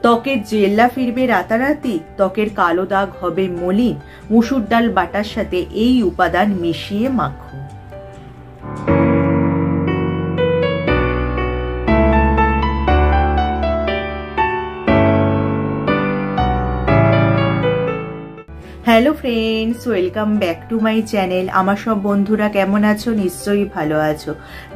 ত্বকের জেল্লা ফিরবে রাতারাতি, ত্বকের কালো দাগ হবে মলিন। মুসুর ডাল বাটার সাথে এই উপাদান মিশিয়ে মাখো। Hello friends, welcome back to my channel. আমার সব বন্ধুরা কেমন আছো? নিশ্চয়ই ভালো আছো।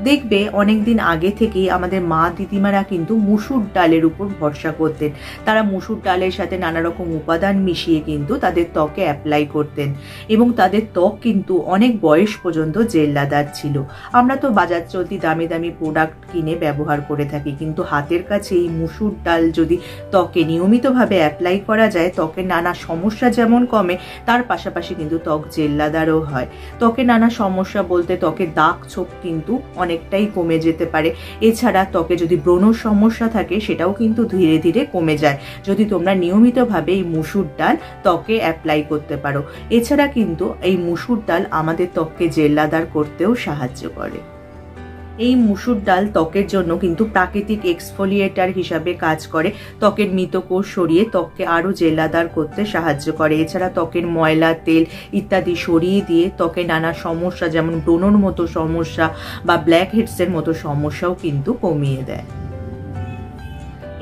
দেখবে অনেকদিন আগে থেকেই আমাদের মা দিদিমারা কিন্তু মুসুর ডালের উপর ভরসা করতেন। তারা মুসুর ডালের সাথে নানা রকম উপাদান মিশিয়ে কিন্তু তাদের ত্বকে অ্যাপ্লাই করতেন এবং তাদের ত্বক কিন্তু অনেক বয়স পর্যন্ত জেল্লাদার ছিল। আমরা তো বাজার চলতি দামি দামি প্রোডাক্ট কিনে ব্যবহার করে থাকি, কিন্তু হাতের কাছে এই মুসুর ডাল যদি ত্বকে নিয়মিতভাবে অ্যাপ্লাই করা যায়, ত্বকের নানা সমস্যা যেমন কমে, তার পাশাপাশি কিন্তু ত্বক জেল্লাদারও হয়। ত্বকে নানা সমস্যা বলতে ত্বকের দাগ ছোপ কিন্তু অনেকটাই কমে যেতে পারে। এছাড়া ত্বকে যদি ব্রণ সমস্যা থাকে সেটাও কিন্তু ধীরে ধীরে কমে যায় যদি তোমরা নিয়মিতভাবে এই মুসুর ডাল ত্বকে অ্যাপ্লাই করতে পারো। এছাড়া কিন্তু এই মুসুর ডাল আমাদের ত্বককে জেল্লাদার করতেও সাহায্য করে। এই মুসুর ডাল ত্বকের জন্য কিন্তু প্রাকৃতিক এক্সফোলিয়েটার হিসাবে কাজ করে। ত্বকের মৃত কোষ সরিয়ে ত্বককে আরও জেল্লাদার করতে সাহায্য করে। এছাড়া ত্বকের ময়লা, তেল ইত্যাদি সরিয়ে দিয়ে ত্বকে নানা সমস্যা যেমন ব্রণর মতো সমস্যা বা ব্ল্যাক হেডসের মতো সমস্যাও কিন্তু কমিয়ে দেয়।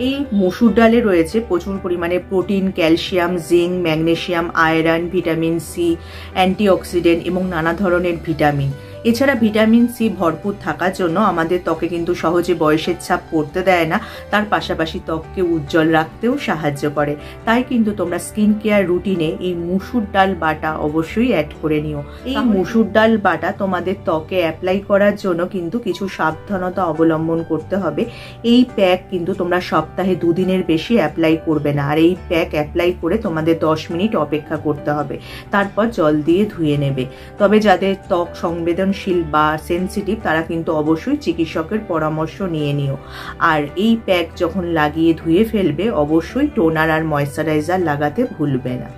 এই মসুর ডালে রয়েছে প্রচুর পরিমাণে protein, calcium, zinc, magnesium, iron, vitamin C, antioxidant এবং নানা ধরনের ভিটামিন। এছাড়া ভিটামিন সি ভরপুর থাকার জন্য আমাদের ত্বকে কিন্তু সহজে বয়সের ছাপ পড়তে দেয় না, তার পাশাপাশি ত্বককে উজ্জ্বল রাখতেও সাহায্য করে। তাই কিন্তু তোমরা স্কিন কেয়ার রুটিনে এই মুসুর ডাল বাটা অবশ্যই অ্যাড করে নিও। এই মুসুর ডাল বাটা তোমাদের ত্বকে অ্যাপ্লাই করার জন্য কিন্তু কিছু সাবধানতা অবলম্বন করতে হবে। এই প্যাক কিন্তু তোমরা সপ্তাহে 2 দিনের বেশি অ্যাপ্লাই করবে না, আর এই প্যাক অ্যাপ্লাই করে তোমাদের 10 মিনিট অপেক্ষা করতে হবে, তারপর জল দিয়ে ধুয়ে নেবে। তবে যাদের ত্বক সংবেদনশীল বা সেন্সিটিভ তারা কিন্তু অবশ্যই চিকিৎসকের পরামর্শ নিয়ে নিও। আর এই প্যাক যখন লাগিয়ে ধুয়ে ফেলবে অবশ্যই টোনার আর ময়েশ্চারাইজার লাগাতে ভুলবে না।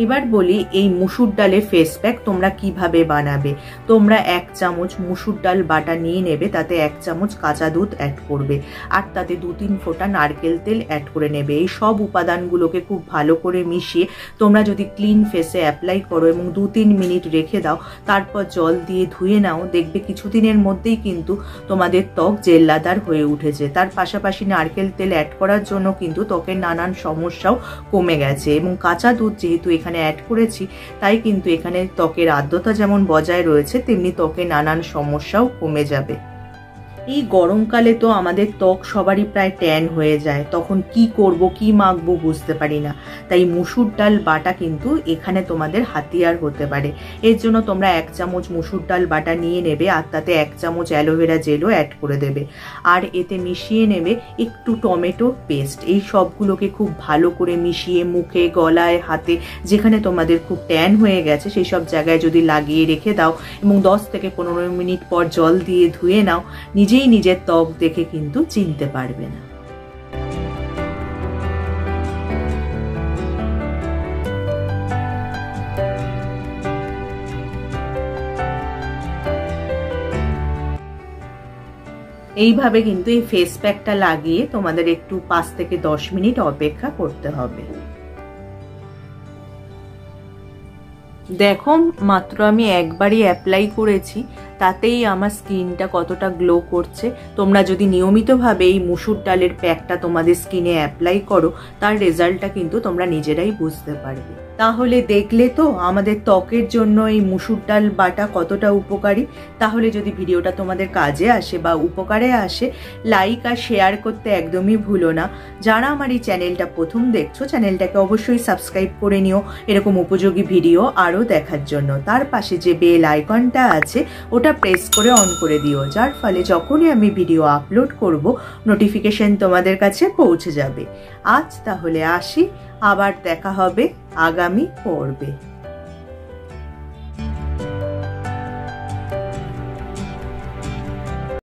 এবার বলি এই মুসুর ডালের ফেস প্যাক তোমরা কিভাবে বানাবে। তোমরা 1 চামচ মুসুর ডাল বাটা নিয়ে নেবে, তাতে 1 চামচ কাঁচা দুধ অ্যাড করবে আর তাতে 2-3 ফোঁটা নারকেল তেল অ্যাড করে নেবে। এই সব উপাদানগুলোকে খুব ভালো করে মিশিয়ে তোমরা যদি ক্লিন ফেসে অ্যাপ্লাই করো এবং 2-3 মিনিট রেখে দাও, তারপর জল দিয়ে ধুয়ে নাও, দেখবে কিছুদিনের মধ্যেই কিন্তু তোমাদের ত্বক জেল্লাদার হয়ে উঠেছে। তার পাশাপাশি নারকেল তেল অ্যাড করার জন্য কিন্তু ত্বকের নানান সমস্যাও কমে গেছে এবং কাঁচা দুধ যেহেতু এখানে অ্যাড করেছি তাই কিন্তু এখানে ত্বকের আর্দ্রতা যেমন বজায় রয়েছে তেমনি ত্বকে নানান সমস্যাও কমে যাবে। এই গরমকালে তো আমাদের ত্বক সবারই প্রায় ট্যান হয়ে যায়, তখন কি করব কি মাখবো বুঝতে পারি না। তাই মুসুর ডাল বাটা কিন্তু এখানে তোমাদের হাতিয়ার হতে পারে। এর জন্য তোমরা 1 চামচ মুসুর ডাল বাটা নিয়ে নেবে আর তাতে 1 চামচ অ্যালোভেরা জেলও অ্যাড করে দেবে আর এতে মিশিয়ে নেবে একটু টমেটো পেস্ট। এই সবগুলোকে খুব ভালো করে মিশিয়ে মুখে, গলায়, হাতে যেখানে তোমাদের খুব ট্যান হয়ে গেছে সেই সব জায়গায় যদি লাগিয়ে রেখে দাও এবং 10 থেকে 15 মিনিট পর জল দিয়ে ধুয়ে নাও, নিজেই নিজের ত্বক দেখে কিন্তু চিনতে পারবে না। এইভাবে কিন্তু এই ফেস প্যাকটা লাগিয়ে তোমাদের একটু 5 থেকে 10 মিনিট অপেক্ষা করতে হবে। দেখো মাত্র আমি একবারই অ্যাপ্লাই করেছি, তাতেই আমার স্কিনটা কতটা গ্লো করছে। তোমরা যদি নিয়মিতভাবে এই মুসুর ডালের প্যাকটা তোমাদের স্কিনে অ্যাপ্লাই করো, তার রেজাল্টটা কিন্তু তোমরা নিজেরাই বুঝতে পারবে। তাহলে দেখলে তো আমাদের ত্বকের জন্য এই মুসুর ডাল বাটা কতটা উপকারী। তাহলে যদি ভিডিওটা তোমাদের কাজে আসে বা উপকারে আসে, লাইক আর শেয়ার করতে একদমই ভুলো না। যারা আমার এই চ্যানেলটা প্রথম দেখছো, চ্যানেলটাকে অবশ্যই সাবস্ক্রাইব করে নিও এরকম উপযোগী ভিডিও আরও দেখার জন্য। তার পাশে যে বেল আইকনটা আছে ওটা প্রেস করে অন করে দিও, যার ফলে যখনই আমি ভিডিও আপলোড করব নোটিফিকেশন তোমাদের কাছে পৌঁছে যাবে। আজ তাহলে আসি, আবার দেখা হবে আগামী পর্বে।